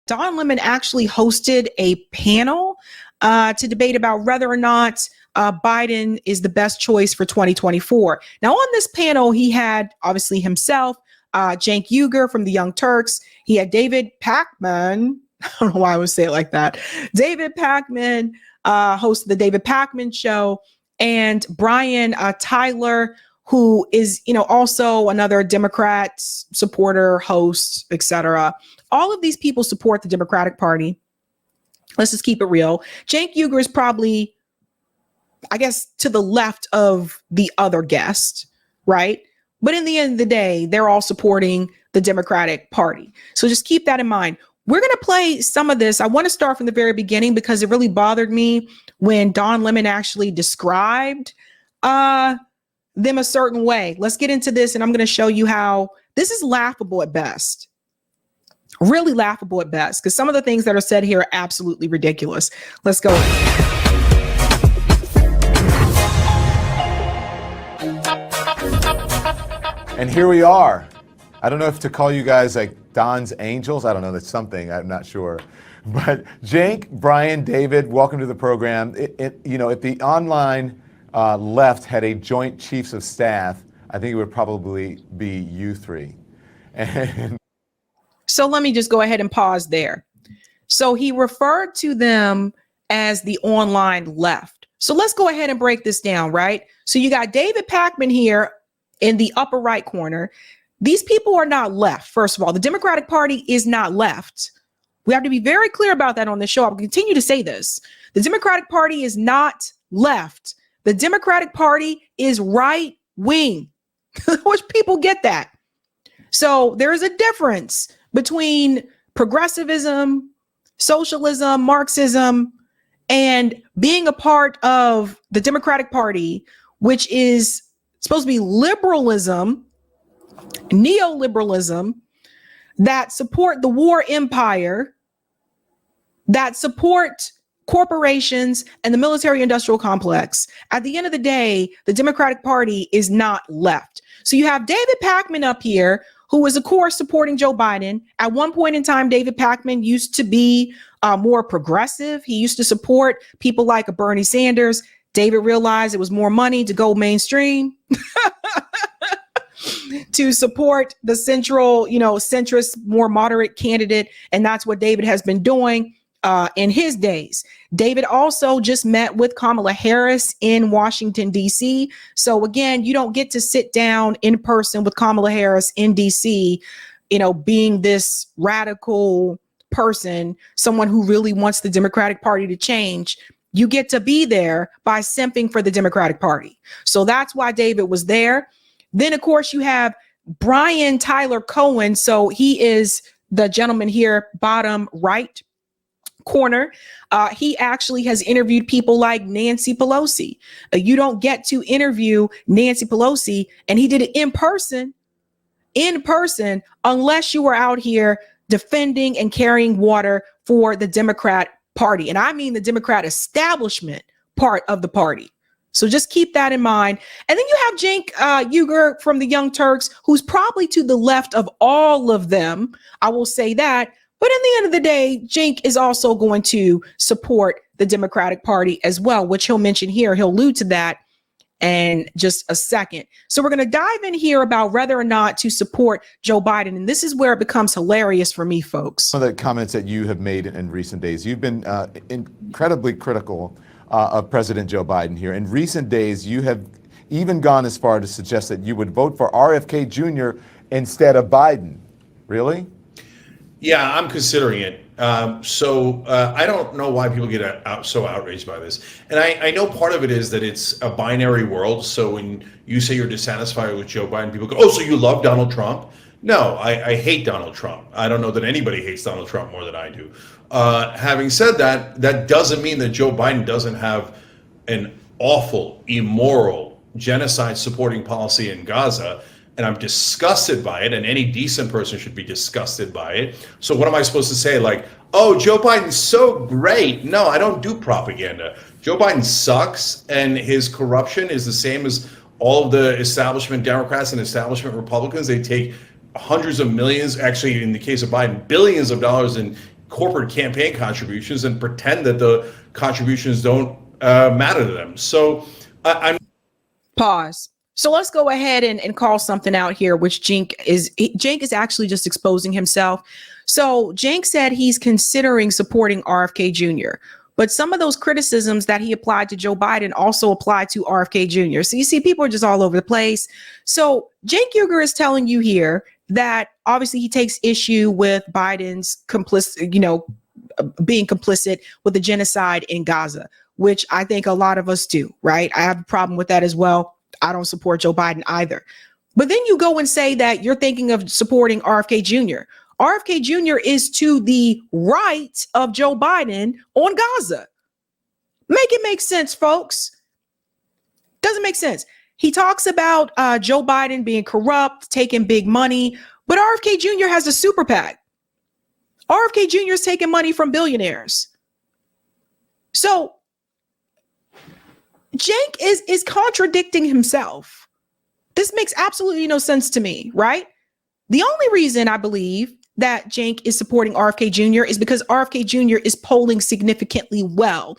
Don Lemon actually hosted a panel to debate about whether or not Biden is the best choice for 2024. Now, on this panel, he had obviously himself, Cenk Uygur from the Young Turks. He had David Pakman. I don't know why I would say it like that. David Pakman, host of the David Pakman Show, and Brian Tyler, who is, also another Democrat supporter, host, etc. All of these people support the Democratic Party. Let's just keep it real. Cenk Uygur is probably, I guess, to the left of the other guest, right? But in the end of the day, they're all supporting the Democratic Party. So just keep that in mind. We're going to play some of this. I want to start from the very beginning because it really bothered me when Don Lemon actually described them a certain way. Let's get into this, and I'm going to show you how this is laughable at best. Really laughable at best, because some of the things that are said here are absolutely ridiculous. Let's go. And here we are. I don't know if to call you guys like Don's Angels. I don't know. That's something. I'm not sure. But Cenk, Brian, David, welcome to the program. If the online left had a joint chiefs of staff, I think it would probably be you three. And so let me just go ahead and pause there. So he referred to them as the online left. So let's go ahead and break this down, right? So you got David Pakman here in the upper right corner. These people are not left. First of all, the Democratic Party is not left. We have to be very clear about that on the show. I'll continue to say this. The Democratic Party is not left. The Democratic Party is right wing. Which people get that. So there is a difference between progressivism, socialism, Marxism, and being a part of the Democratic Party, which is supposed to be liberalism, neoliberalism, that support the war empire, that support corporations and the military industrial complex. At the end of the day, the Democratic Party is not left. So you have David Pakman up here, who is, of course, supporting Joe Biden. At one point in time, David Pakman used to be more progressive. He used to support people like a Bernie Sanders. David realized it was more money to go mainstream to support the centrist, more moderate candidate. And that's what David has been doing in his days. David also just met with Kamala Harris in Washington, D.C. So again, you don't get to sit down in person with Kamala Harris in D.C., being this radical person, someone who really wants the Democratic Party to change. You get to be there by simping for the Democratic Party. So that's why David was there. Then, of course, you have Brian Tyler Cohen. So he is the gentleman here, bottom right corner. He actually has interviewed people like Nancy Pelosi. You don't get to interview Nancy Pelosi, and he did it in person, unless you were out here defending and carrying water for the Democrat Party. And I mean the Democrat establishment part of the party. So just keep that in mind. And then you have Cenk Uygur from the Young Turks, who's probably to the left of all of them. I will say that. But in the end of the day, Cenk is also going to support the Democratic Party as well, which he'll mention here. He'll allude to that in just a second. So we're going to dive in here about whether or not to support Joe Biden. And this is where it becomes hilarious for me, folks. Some of the comments that you have made in recent days, you've been incredibly critical of President Joe Biden here. In recent days, you have even gone as far to suggest that you would vote for RFK Jr. instead of Biden. Really? Yeah, I'm considering it. I don't know why people get so outraged by this. And I know part of it is that it's a binary world. So when you say you're dissatisfied with Joe Biden, people go, oh, so you love Donald Trump? No, I hate Donald Trump. I don't know that anybody hates Donald Trump more than I do. Having said that, that doesn't mean that Joe Biden doesn't have an awful, immoral, genocide-supporting policy in Gaza. And I'm disgusted by it, and any decent person should be disgusted by it. So what am I supposed to say? Like, oh, Joe Biden's so great. No, I don't do propaganda. Joe Biden sucks, and his corruption is the same as all of the establishment Democrats and establishment Republicans. They take hundreds of millions, actually in the case of Biden, billions of dollars in corporate campaign contributions and pretend that the contributions don't matter to them. So I'm Pause. So let's go ahead and call something out here, which Cenk is actually just exposing himself. So Cenk said he's considering supporting RFK Jr., but some of those criticisms that he applied to Joe Biden also apply to RFK Jr. So you see, people are just all over the place. So Cenk Uygur is telling you here that obviously he takes issue with Biden's being complicit with the genocide in Gaza, which I think a lot of us do, right? I have a problem with that as well. I don't support Joe Biden either. But then you go and say that you're thinking of supporting RFK Jr. RFK Jr. is to the right of Joe Biden on Gaza. Make it make sense, folks. Doesn't make sense. He talks about Joe Biden being corrupt, taking big money, but RFK Jr. has a super PAC. RFK Jr. is taking money from billionaires. So Cenk is contradicting himself. This makes absolutely no sense to me, right? The only reason I believe that Cenk is supporting RFK Jr. is because RFK Jr. is polling significantly well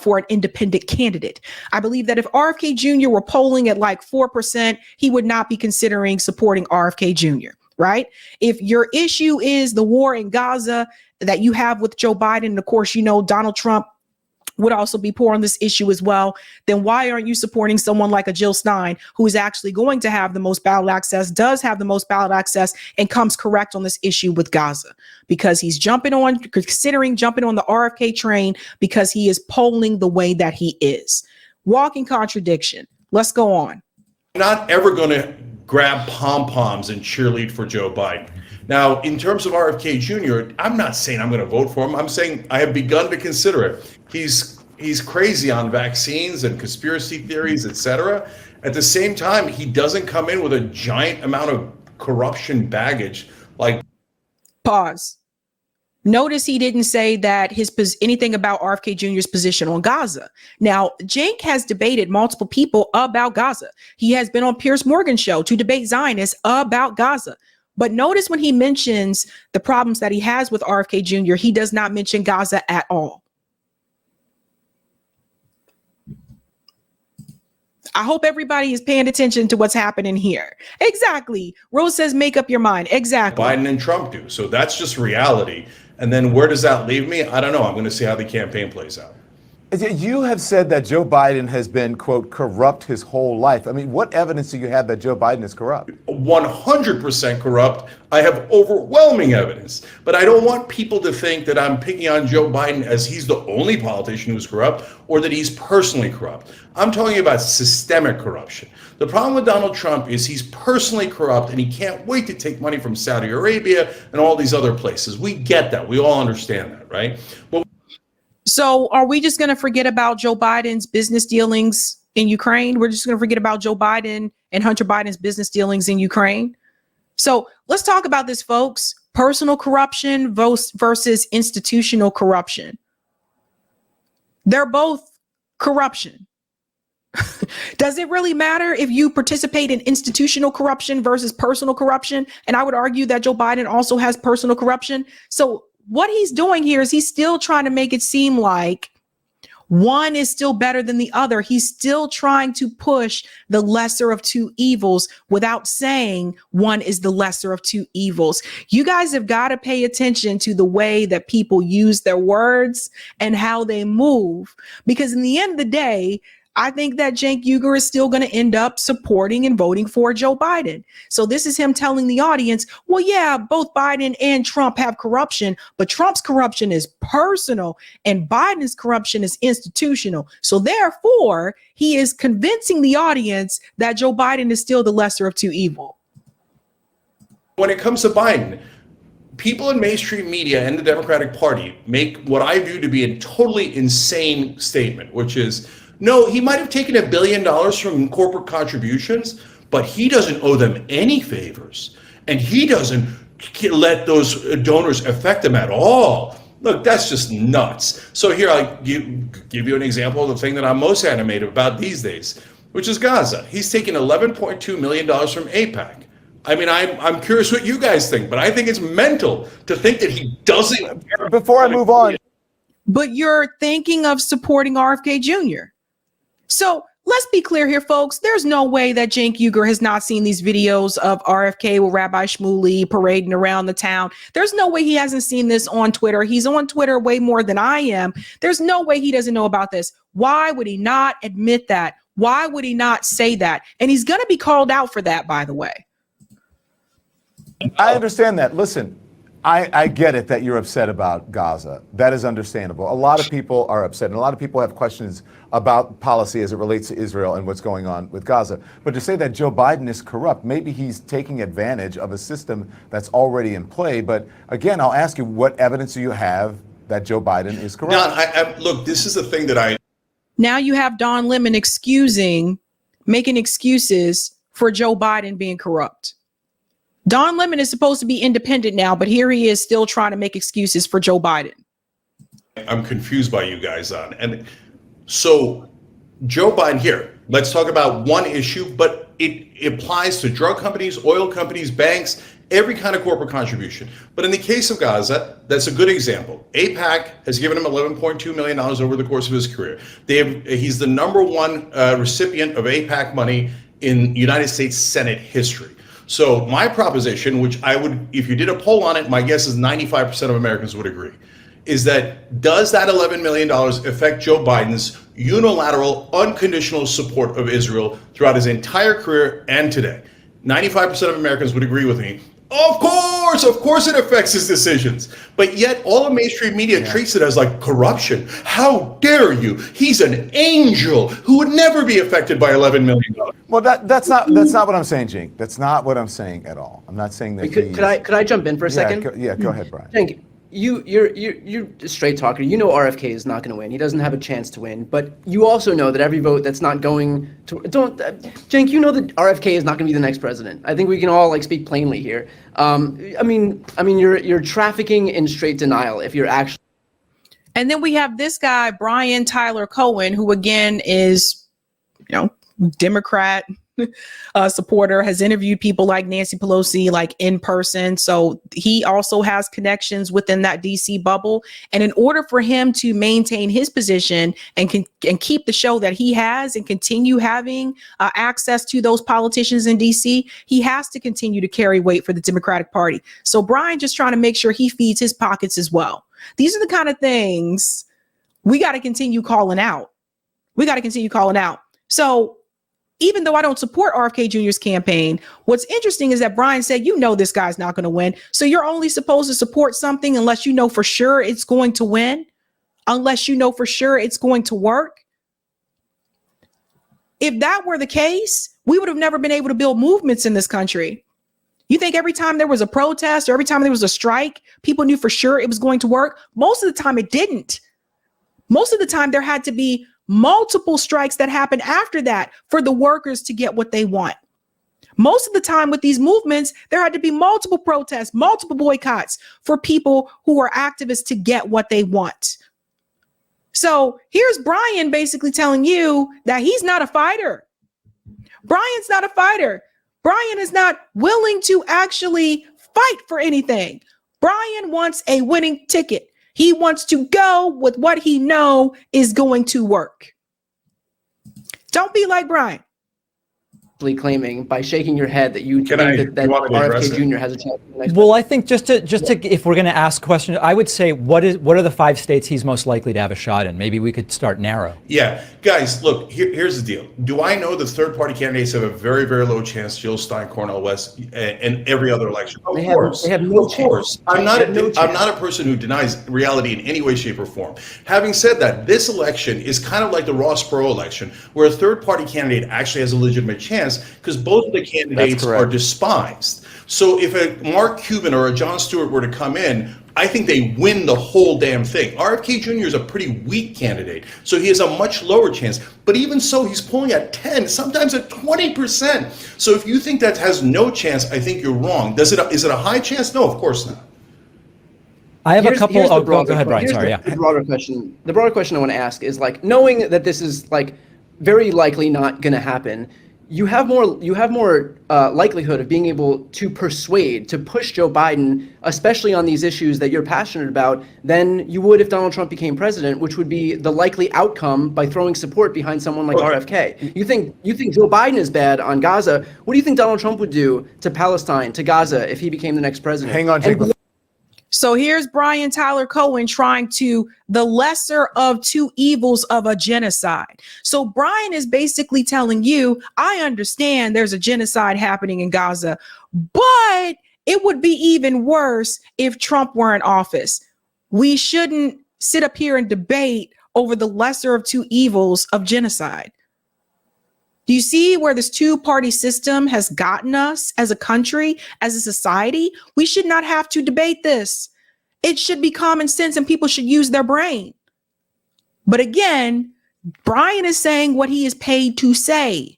for an independent candidate. I believe that if RFK Jr. were polling at like 4%, he would not be considering supporting RFK Jr., right? If your issue is the war in Gaza that you have with Joe Biden, and of course, you know, Donald Trump would also be poor on this issue as well, then why aren't you supporting someone like a Jill Stein, who is actually going to have the most ballot access, does have the most ballot access, and comes correct on this issue with Gaza? Because he's considering jumping on the RFK train because he is polling the way that he is. Walking contradiction. Let's go on. Not ever going to grab pom-poms and cheerlead for Joe Biden. Now, in terms of RFK Jr., I'm not saying I'm going to vote for him. I'm saying I have begun to consider it. He's crazy on vaccines and conspiracy theories, etc. At the same time, he doesn't come in with a giant amount of corruption baggage. Like, pause. Notice he didn't say that anything about RFK Jr.'s position on Gaza. Now, Cenk has debated multiple people about Gaza. He has been on Piers Morgan's show to debate Zionists about Gaza. But notice when he mentions the problems that he has with RFK Jr., he does not mention Gaza at all. I hope everybody is paying attention to what's happening here. Exactly. Rose says, make up your mind. Exactly. Biden and Trump do. So that's just reality. And then where does that leave me? I don't know. I'm going to see how the campaign plays out. You have said that Joe Biden has been, quote, corrupt his whole life. I mean, what evidence do you have that Joe Biden is corrupt? 100% corrupt. I have overwhelming evidence. But I don't want people to think that I'm picking on Joe Biden as he's the only politician who's corrupt or that he's personally corrupt. I'm talking about systemic corruption. The problem with Donald Trump is he's personally corrupt and he can't wait to take money from Saudi Arabia and all these other places. We get that. We all understand that, right? But so are we just going to forget about Joe Biden's business dealings in Ukraine? We're just going to forget about Joe Biden and Hunter Biden's business dealings in Ukraine? So let's talk about this, folks. Personal corruption versus institutional corruption. They're both corruption. Does it really matter if you participate in institutional corruption versus personal corruption? And I would argue that Joe Biden also has personal corruption. So what he's doing here is he's still trying to make it seem like one is still better than the other. He's still trying to push the lesser of two evils without saying one is the lesser of two evils. You guys have got to pay attention to the way that people use their words and how they move, because in the end of the day, I think that Cenk Uygur is still going to end up supporting and voting for Joe Biden. So this is him telling the audience, well, yeah, both Biden and Trump have corruption, but Trump's corruption is personal and Biden's corruption is institutional. So therefore, he is convincing the audience that Joe Biden is still the lesser of two evils. When it comes to Biden, people in mainstream media and the Democratic Party make what I view to be a totally insane statement, which is, no, he might have taken $1 billion from corporate contributions, but he doesn't owe them any favors. And he doesn't let those donors affect him at all. Look, that's just nuts. So here I'll give you an example of the thing that I'm most animated about these days, which is Gaza. He's taken $11.2 million from AIPAC. I mean, I'm curious what you guys think, but I think it's mental to think that he doesn't. Before I move on, But you're thinking of supporting RFK Jr. So let's be clear here, folks. There's no way that Cenk Uygur has not seen these videos of RFK with Rabbi Shmuley parading around the town. There's no way he hasn't seen this on Twitter. He's on Twitter way more than I am. There's no way he doesn't know about this. Why would he not admit that? Why would he not say that? And he's going to be called out for that, by the way. I understand that. Listen, I get it that you're upset about Gaza. That is understandable. A lot of people are upset, and a lot of people have questions about policy as it relates to Israel and what's going on with Gaza. But to say that Joe Biden is corrupt, maybe he's taking advantage of a system that's already in play. But again, I'll ask you, what evidence do you have that Joe Biden is corrupt? Don, look, this is the thing that Now you have Don Lemon making excuses for Joe Biden being corrupt. Don Lemon is supposed to be independent now, but here he is still trying to make excuses for Joe Biden. I'm confused by you guys on. And so Joe Biden here, let's talk about one issue, but it applies to drug companies, oil companies, banks, every kind of corporate contribution. But in the case of Gaza, that's a good example. AIPAC has given him $11.2 million over the course of his career. He's the #1 recipient of AIPAC money in United States Senate history. So my proposition, which I would, if you did a poll on it, my guess is 95% of Americans would agree, is that does that $11 million affect Joe Biden's unilateral, unconditional support of Israel throughout his entire career and today? 95% of Americans would agree with me. Of course it affects his decisions. But yet all of mainstream media treats it as like corruption. How dare you? He's an angel who would never be affected by $11 million. Well, that's not what I'm saying, Cenk. That's not what I'm saying at all. I'm not saying that. Could I jump in for a second? Go ahead, Brian. Cenk, you're a straight talker. You know RFK is not going to win. He doesn't have a chance to win. But you also know that every vote that's not going to Cenk, you know that RFK is not going to be the next president. I think we can all speak plainly here. I mean, you're trafficking in straight denial if you're actually. And then we have this guy, Brian Tyler Cohen, who again is, Democrat supporter, has interviewed people like Nancy Pelosi, like in person. So he also has connections within that DC bubble. And in order for him to maintain his position and keep the show that he has and continue having access to those politicians in DC, he has to continue to carry weight for the Democratic Party. So Brian just trying to make sure he feeds his pockets as well. These are the kind of things we got to continue calling out. So even though I don't support RFK Jr.'s campaign, what's interesting is that Brian said, this guy's not going to win. So you're only supposed to support something unless you know for sure it's going to win, unless you know for sure it's going to work. If that were the case, we would have never been able to build movements in this country. You think every time there was a protest or every time there was a strike, people knew for sure it was going to work? Most of the time it didn't. Most of the time there had to be multiple strikes that happened after that for the workers to get what they want. Most of the time with these movements, there had to be multiple protests, multiple boycotts for people who are activists to get what they want. So here's Brian basically telling you that he's not a fighter. Brian's not a fighter. Brian is not willing to actually fight for anything. Brian wants a winning ticket. He wants to go with what he knows is going to work. Don't be like Brian. Claiming by shaking your head that you think that RFK Jr. has a chance. Well, I think just to if we're going to ask questions, I would say what are the 5 states he's most likely to have a shot in? Maybe we could start narrow. Yeah, guys, look, here's the deal. Do I know that third-party candidates have a very, very low chance? Jill Stein, Cornel West, and every other election. Of course, they have no chance. I'm not a person who denies reality in any way, shape, or form. Having said that, this election is kind of like the Ross Perot election, where a third-party candidate actually has a legitimate chance because both of the candidates are despised. So if a Mark Cuban or a Jon Stewart were to come in, I think they win the whole damn thing. RFK Jr. is a pretty weak candidate, so he has a much lower chance. But even so, he's polling at 10, sometimes at 20%. So if you think that has no chance, I think you're wrong. Is it a high chance? No, of course not. I have a couple. Go ahead, Brian. Sorry. The broader question I want to ask is knowing that this is very likely not going to happen. you have more likelihood of being able to persuade, to push Joe Biden, especially on these issues that you're passionate about, than you would if Donald Trump became president, which would be the likely outcome by throwing support behind someone like RFK. You think Joe Biden is bad on Gaza? What do you think Donald Trump would do to Palestine, to Gaza, if he became the next president? Hang on, Jake. So here's Brian Tyler Cohen trying to the lesser of two evils of a genocide. So Brian is basically telling you, I understand there's a genocide happening in Gaza, but it would be even worse if Trump were in office. We shouldn't sit up here and debate over the lesser of two evils of genocide. Do you see where this two-party system has gotten us as a country, as a society? We should not have to debate this. It should be common sense and people should use their brain. But again, Brian is saying what he is paid to say.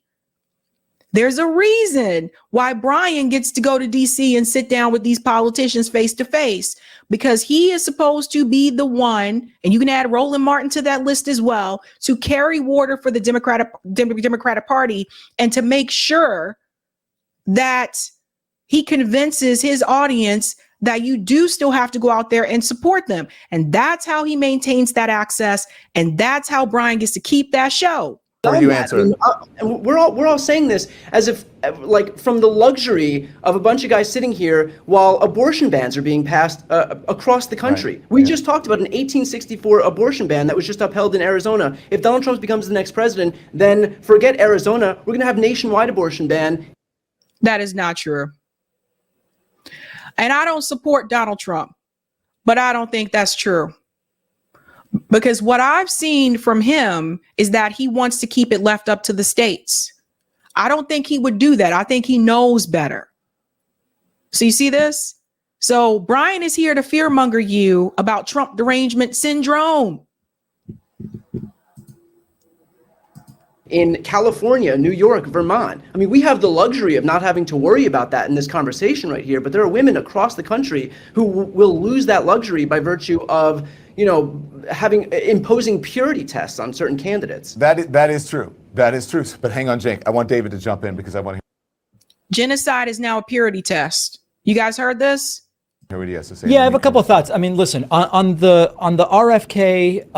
There's a reason why Brian gets to go to DC and sit down with these politicians face to face, because he is supposed to be the one, and you can add Roland Martin to that list as well, to carry water for the Democratic Party and to make sure that he convinces his audience that you do still have to go out there and support them. And that's how he maintains that access. And that's how Brian gets to keep that show. Before you answer, we're all saying this as if, like, from the luxury of a bunch of guys sitting here while abortion bans are being passed across the country. Right. We just talked about an 1864 abortion ban that was just upheld in Arizona. If Donald Trump becomes the next president, then forget Arizona. We're going to have nationwide abortion ban. That is not true. And I don't support Donald Trump, but I don't think that's true. Because what I've seen from him is that he wants to keep it left up to the states. I don't think he would do that. I think he knows better. So you see this? So Brian is here to fearmonger you about Trump derangement syndrome. In California, New York, Vermont. I mean, we have the luxury of not having to worry about that in this conversation right here, but there are women across the country who will lose that luxury by virtue of, imposing purity tests on certain candidates. that is true. That is true. But hang on, Jake. I want David to jump in because I want to Genocide is now a purity test. You guys heard this? hear what he has to say. Yeah, I have a couple of thoughts. I mean, listen, on the RFK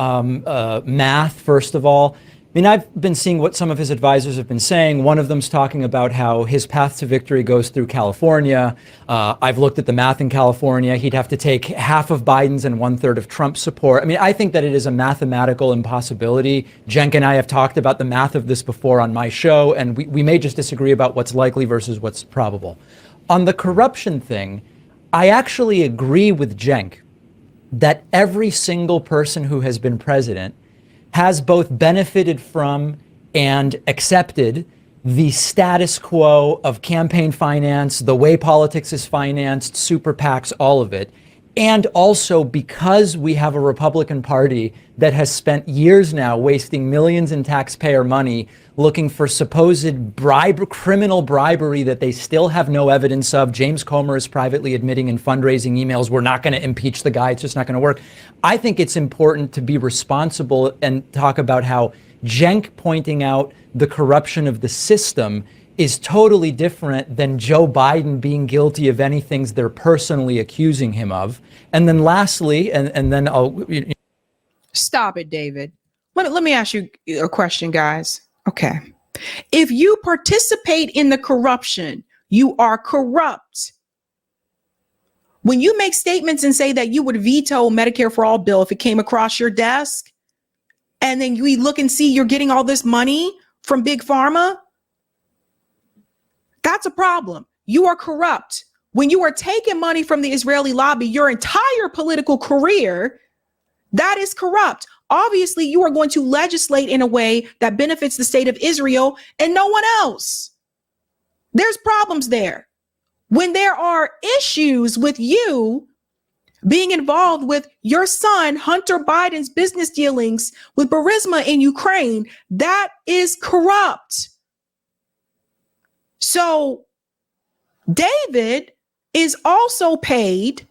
math, first of all, I mean, I've been seeing what some of his advisors have been saying. One of them's talking about how his path to victory goes through California. I've looked at the math in California. He'd have to take half of Biden's and 1/3 of Trump's support. I mean, I think that it is a mathematical impossibility. Cenk and I have talked about the math of this before on my show, and we may just disagree about what's likely versus what's probable. On the corruption thing, I actually agree with Cenk that every single person who has been president has both benefited from and accepted the status quo of campaign finance, the way politics is financed, super PACs, all of it. And also because we have a Republican Party that has spent years now wasting millions in taxpayer money looking for supposed criminal bribery that they still have no evidence of. James Comer is privately admitting in fundraising emails, we're not going to impeach the guy, it's just not going to work. I think it's important to be responsible and talk about how Cenk pointing out the corruption of the system is totally different than Joe Biden being guilty of any things they're personally accusing him of. And then lastly, and then I'll... Stop it, David. Let me ask you a question, guys. Okay. If you participate in the corruption, you are corrupt. When you make statements and say that you would veto Medicare for All bill if it came across your desk, and then you look and see you're getting all this money from Big Pharma, that's a problem. You are corrupt. When you are taking money from the Israeli lobby your entire political career, that is corrupt. Obviously, you are going to legislate in a way that benefits the state of Israel and no one else. There's problems there. When there are issues with you being involved with your son, Hunter Biden's business dealings with Burisma in Ukraine, that is corrupt. So David is also paid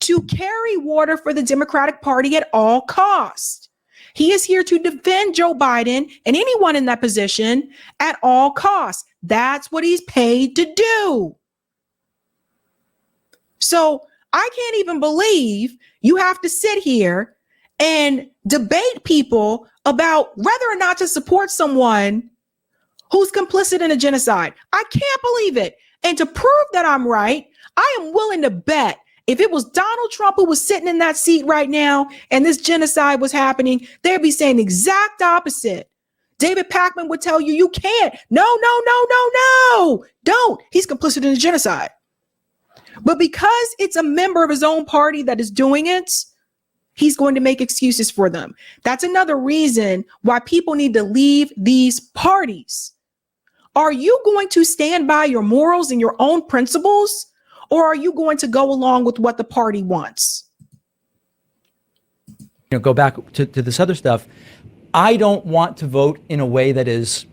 to carry water for the Democratic Party at all costs. He is here to defend Joe Biden and anyone in that position at all costs. That's what he's paid to do. So I can't even believe you have to sit here and debate people about whether or not to support someone who's complicit in a genocide. I can't believe it. And to prove that I'm right, I am willing to bet if it was Donald Trump who was sitting in that seat right now and this genocide was happening, they'd be saying the exact opposite. David Pakman would tell you, you can't. No, don't. He's complicit in the genocide. But because it's a member of his own party that is doing it, he's going to make excuses for them. That's another reason why people need to leave these parties. Are you going to stand by your morals and your own principles, or are you going to go along with what the party wants? Go back to this other stuff. I don't want to vote in a way that is,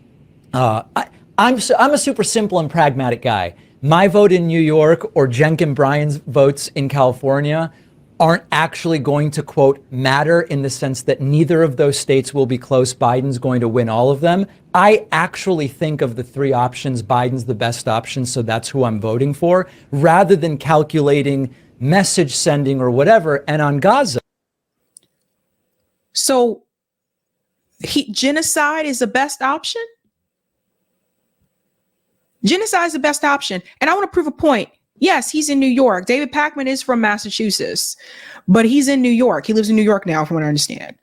I'm a super simple and pragmatic guy. My vote in New York or Cenk and Brian's votes in California aren't actually going to, quote, matter in the sense that neither of those states will be close. Biden's going to win all of them. I actually think of the three options, Biden's the best option, so that's who I'm voting for, rather than calculating message sending or whatever. And on Gaza. So genocide is the best option? Genocide is the best option. And I want to prove a point. Yes, he's in New York. David Pakman is from Massachusetts, but he's in New York. He lives in New York now, from what I understand.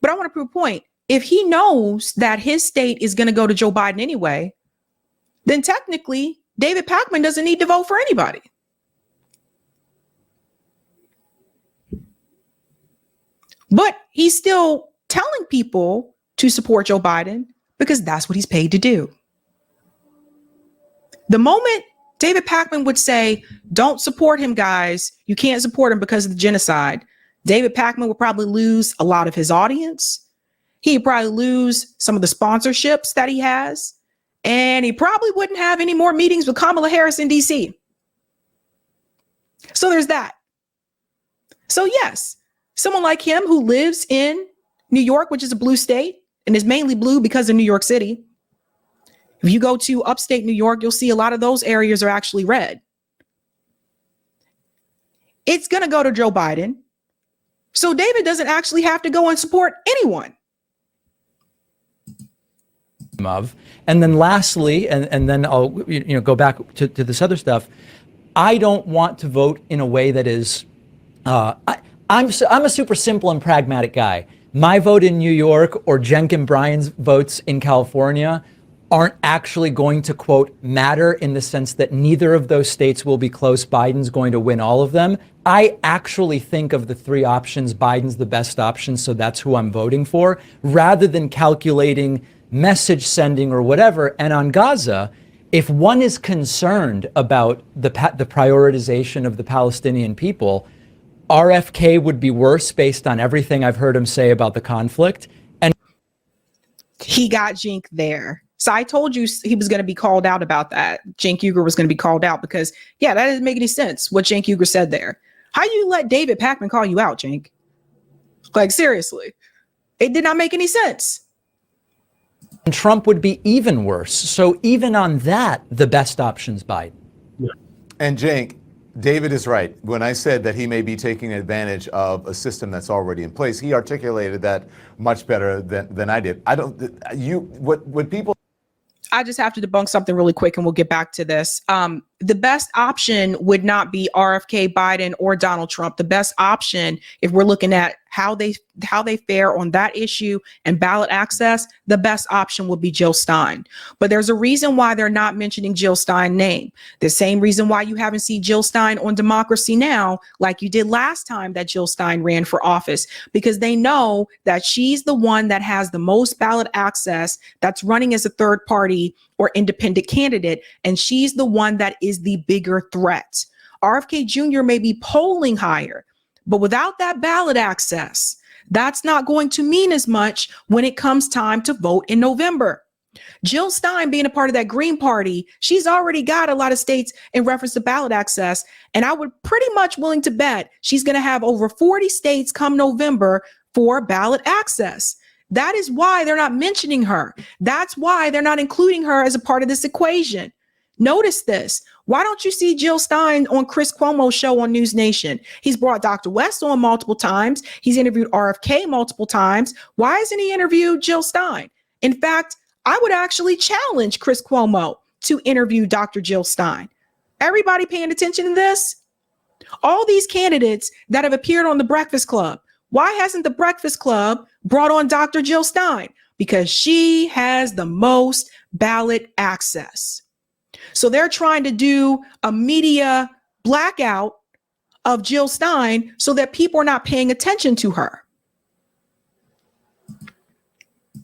But I want to prove a point. If he knows that his state is going to go to Joe Biden anyway, then technically David Pakman doesn't need to vote for anybody. But he's still telling people to support Joe Biden because that's what he's paid to do. The moment David Pakman would say, don't support him, guys, you can't support him because of the genocide, David Pakman would probably lose a lot of his audience. He'd probably lose some of the sponsorships that he has. And he probably wouldn't have any more meetings with Kamala Harris in DC. So there's that. So yes, someone like him who lives in New York, which is a blue state and is mainly blue because of New York City. If you go to upstate New York, you'll see a lot of those areas are actually red. It's going to go to Joe Biden. So David doesn't actually have to go and support anyone. And then lastly, and then I'll go back to this other stuff. I don't want to vote in a way that is, I'm a super simple and pragmatic guy. My vote in New York or Cenk and Brian's votes in California aren't actually going to, quote, matter in the sense that neither of those states will be close. Biden's going to win all of them. I actually think of the three options, Biden's the best option, so that's who I'm voting for, rather than calculating message sending or whatever. And on Gaza, if one is concerned about the prioritization of the Palestinian people, RFK would be worse based on everything I've heard him say about the conflict. And he got Cenk there. So I told you he was going to be called out about that. Cenk Uygur was going to be called out because, yeah, that doesn't make any sense what Cenk Uygur said there. How you let David Pakman call you out, Cenk? Like, seriously, it did not make any sense. Trump would be even worse. So even on that, the best option's Biden. Yeah. And Cenk, David is right. When I said that he may be taking advantage of a system that's already in place, he articulated that much better than I did. What people. I just have to debunk something really quick and we'll get back to this. The best option would not be RFK, Biden, or Donald Trump. The best option, if we're looking at how they fare on that issue and ballot access, the best option would be Jill Stein. But there's a reason why they're not mentioning Jill Stein's name. The same reason why you haven't seen Jill Stein on Democracy Now! Like you did last time that Jill Stein ran for office, because they know that she's the one that has the most ballot access, that's running as a third party or independent candidate, and she's the one that is the bigger threat. RFK Jr. may be polling higher, but without that ballot access, that's not going to mean as much when it comes time to vote in November. Jill Stein being a part of that Green Party, she's already got a lot of states in reference to ballot access. And I would pretty much willing to bet she's going to have over 40 states come November for ballot access. That is why they're not mentioning her. That's why they're not including her as a part of this equation. Notice this. Why don't you see Jill Stein on Chris Cuomo's show on News Nation? He's brought Dr. West on multiple times. He's interviewed RFK multiple times. Why hasn't he interviewed Jill Stein? In fact, I would actually challenge Chris Cuomo to interview Dr. Jill Stein. Everybody paying attention to this? All these candidates that have appeared on The Breakfast Club. Why hasn't The Breakfast Club brought on Dr. Jill Stein? Because she has the most ballot access. So they're trying to do a media blackout of Jill Stein so that people are not paying attention to her.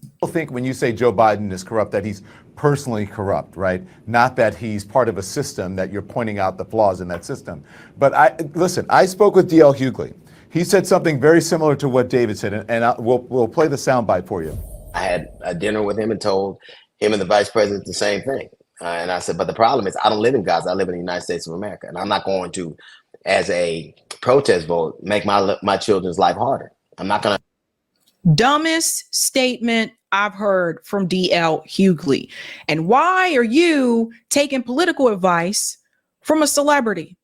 People think when you say Joe Biden is corrupt that he's personally corrupt, right? Not that he's part of a system that you're pointing out the flaws in that system. But I spoke with D.L. Hughley. He said something very similar to what David said, and we'll play the soundbite for you. I had a dinner with him and told him and the vice president the same thing. And I said, but the problem is I don't live in Gaza. I live in the United States of America. And I'm not going to, as a protest vote, make my children's life harder. I'm not going to. Dumbest statement I've heard from D.L. Hughley. And why are you taking political advice from a celebrity?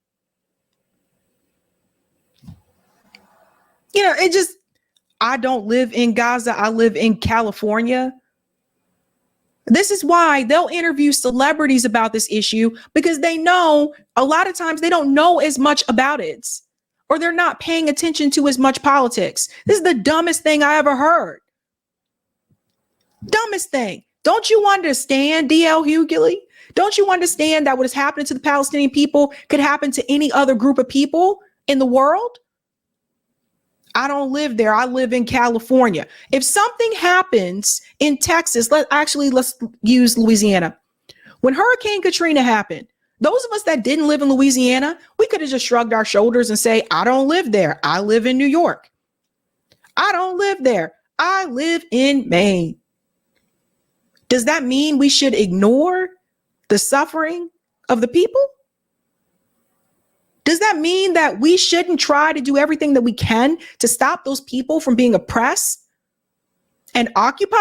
You know, I don't live in Gaza. I live in California. This is why they'll interview celebrities about this issue, because they know a lot of times they don't know as much about it, or they're not paying attention to as much politics. This is the dumbest thing I ever heard. Dumbest thing. Don't you understand, D.L. Hughley? Don't you understand that what is happening to the Palestinian people could happen to any other group of people in the world? I don't live there. I live in California. If something happens in Texas, let's use Louisiana. When Hurricane Katrina happened, those of us that didn't live in Louisiana, we could have just shrugged our shoulders and say, I don't live there. I live in New York. I don't live there. I live in Maine. Does that mean we should ignore the suffering of the people? Does that mean that we shouldn't try to do everything that we can to stop those people from being oppressed and occupied?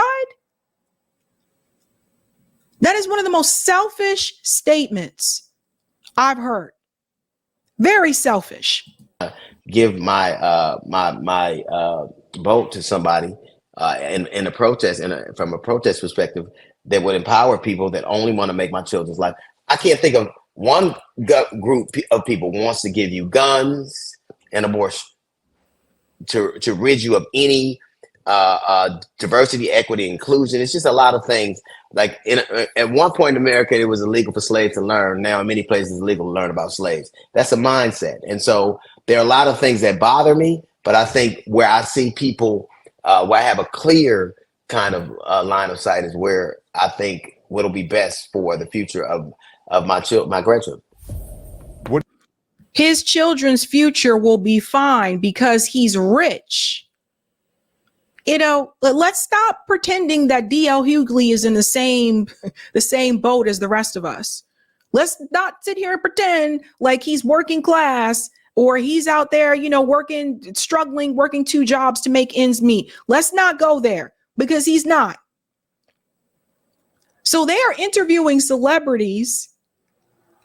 That is one of the most selfish statements I've heard. Very selfish. Give my my vote to somebody in a protest, from a protest perspective, that would empower people that only want to make my children's life. I can't think of one group of people wants to give you guns and abortion to rid you of any diversity, equity, inclusion. It's just a lot of things. Like at one point in America, it was illegal for slaves to learn. Now in many places, it's illegal to learn about slaves. That's a mindset. And so there are a lot of things that bother me, but I think where I see people, where I have a clear kind of line of sight is where I think what'll be best for the future of my grandchildren. His children's future will be fine because he's rich. You know, let's stop pretending that D.L. Hughley is in the same boat as the rest of us. Let's not sit here and pretend like he's working class or he's out there, you know, working 2 jobs to make ends meet. Let's not go there because he's not. So they are interviewing celebrities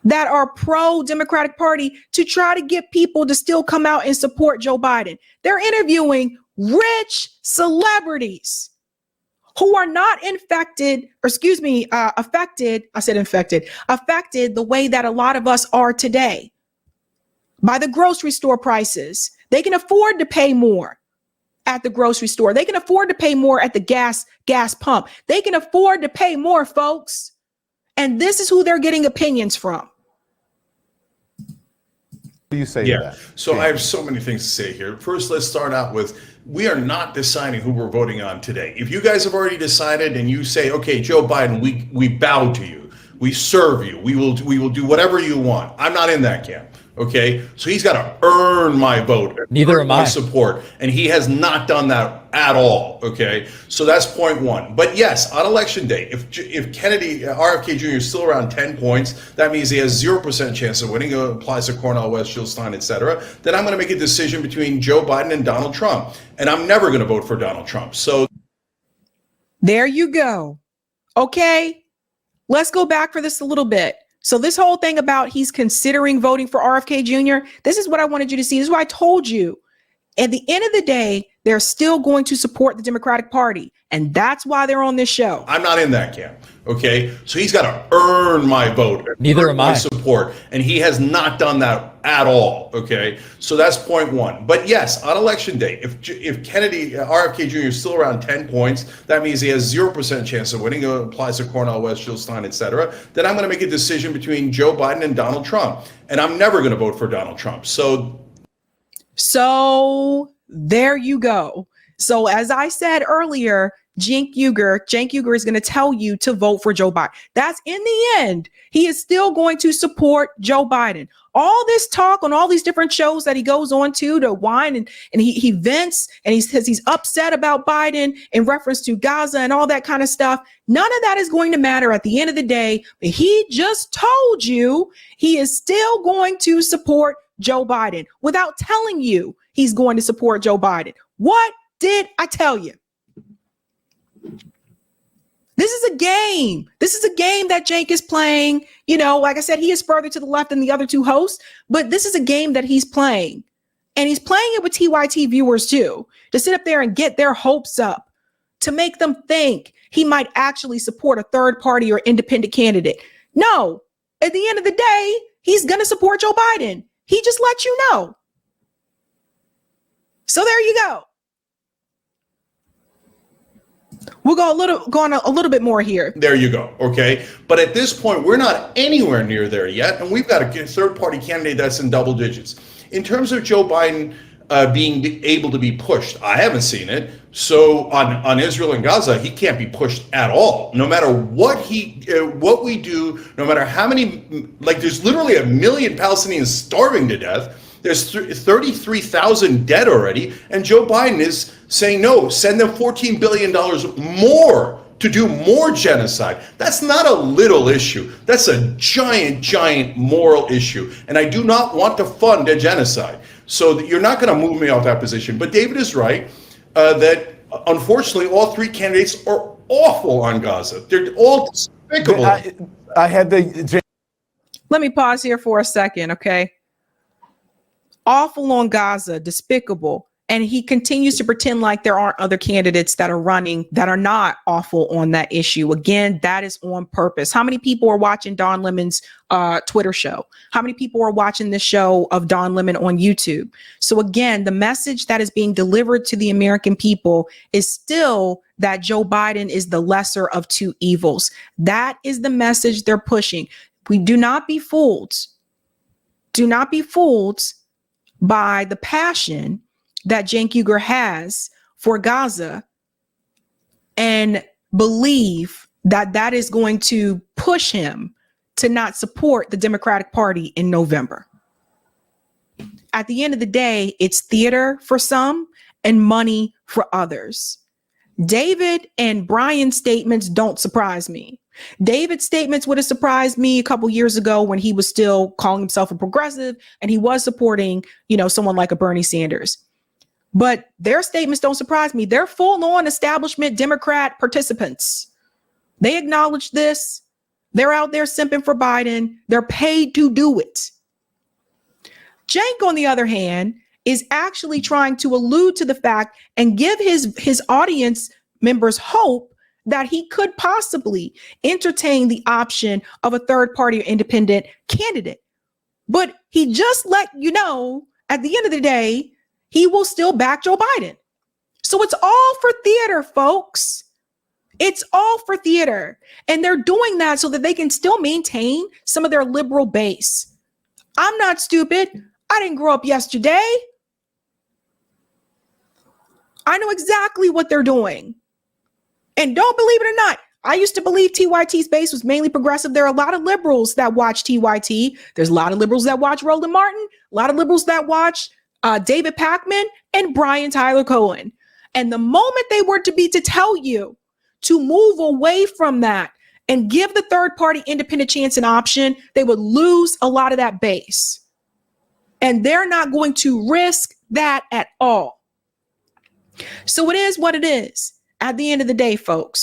that are pro-Democratic Party to try to get people to still come out and support Joe Biden. They're interviewing rich celebrities who are not affected the way that a lot of us are today by the grocery store prices. They can afford to pay more at the grocery store. They can afford to pay more at the gas pump. They can afford to pay more, folks. And this is who they're getting opinions from. What do you say to that? So I have so many things to say here. First, let's start out with, we are not deciding who we're voting on today. If you guys have already decided and you say, okay, Joe Biden, we bow to you, we serve you, we will do whatever you want. I'm not in that camp. Okay, so he's got to earn my vote. Neither am I. Support, and he has not done that at all. Okay, so that's point one. But yes, on election day, if Kennedy, RFK Jr. is still around 10 points, that means he has 0% chance of winning. It applies to Cornel West, Jill Stein, etc. Then I'm going to make a decision between Joe Biden and Donald Trump, and I'm never going to vote for Donald Trump. So There you go. Okay, let's go back for this a little bit. So this whole thing about he's considering voting for RFK Jr., this is what I wanted you to see. This is what I told you. At the end of the day, they're still going to support the Democratic Party. And that's why they're on this show. I'm not in that camp. Okay. So he's got to earn my vote. Neither am I. Support. And he has not done that at all. Okay. So that's point one. But yes, on election day, if Kennedy, RFK Jr. is still around 10 points, that means he has 0% chance of winning. It applies to Cornell West, Jill Stein, et cetera. Then I'm going to make a decision between Joe Biden and Donald Trump. And I'm never going to vote for Donald Trump. So there you go. So as I said earlier, Cenk Uygur is going to tell you to vote for Joe Biden. That's in the end. He is still going to support Joe Biden. All this talk on all these different shows that he goes on to whine and he vents and he says he's upset about Biden in reference to Gaza and all that kind of stuff. None of that is going to matter at the end of the day. He just told you he is still going to support Joe Biden without telling you he's going to support Joe Biden. What did I tell you? This is a game. This is a game that Cenk is playing. You know, like I said, he is further to the left than the other two hosts, but this is a game that he's playing. And he's playing it with TYT viewers too, to sit up there and get their hopes up, to make them think he might actually support a third party or independent candidate. No, at the end of the day, he's going to support Joe Biden. He just let you know. So there you go. We'll go on a little bit more here. there you go. Okay. But at this point, we're not anywhere near there yet. And we've got a third party candidate that's in double digits. In terms of Joe Biden being able to be pushed, I haven't seen it. So on Israel and Gaza, he can't be pushed at all. No matter what we do, no matter how many, like there's literally 1 million Palestinians starving to death. There's 33,000 dead already. And Joe Biden is saying, no, send them $14 billion more to do more genocide. That's not a little issue. That's a giant, giant moral issue. And I do not want to fund a genocide. So you're not going to move me off that position. But David is right that unfortunately all three candidates are awful on Gaza. They're all despicable. I had the. Let me pause here for a second, okay? Awful on Gaza, despicable. And he continues to pretend like there aren't other candidates that are running that are not awful on that issue. Again, that is on purpose. How many people are watching Don Lemon's Twitter show? How many people are watching this show of Don Lemon on YouTube? So again, the message that is being delivered to the American people is still that Joe Biden is the lesser of two evils. That is the message they're pushing. We do not be fooled. Do not be fooled by the passion that Cenk Uygur has for Gaza and believe that that is going to push him to not support the Democratic Party in November. At the end of the day, it's theater for some and money for others. David and Brian's statements don't surprise me. David's statements would have surprised me a couple years ago when he was still calling himself a progressive and he was supporting, someone like a Bernie Sanders. But their statements don't surprise me. They're full-on establishment Democrat participants. They acknowledge this. They're out there simping for Biden. They're paid to do it. Cenk, on the other hand, is actually trying to allude to the fact and give his audience members hope that he could possibly entertain the option of a third party or independent candidate. But he just let you know, at the end of the day, he will still back Joe Biden. So it's all for theater, folks. It's all for theater. And they're doing that so that they can still maintain some of their liberal base. I'm not stupid. I didn't grow up yesterday. I know exactly what they're doing. And don't believe it or not, I used to believe TYT's base was mainly progressive. There are a lot of liberals that watch TYT. There's a lot of liberals that watch Roland Martin, a lot of liberals that watch David Pakman and Brian Tyler Cohen. And the moment they were to tell you to move away from that and give the third party independent chance an option, they would lose a lot of that base. And they're not going to risk that at all. So it is what it is. at the end of the day, folks,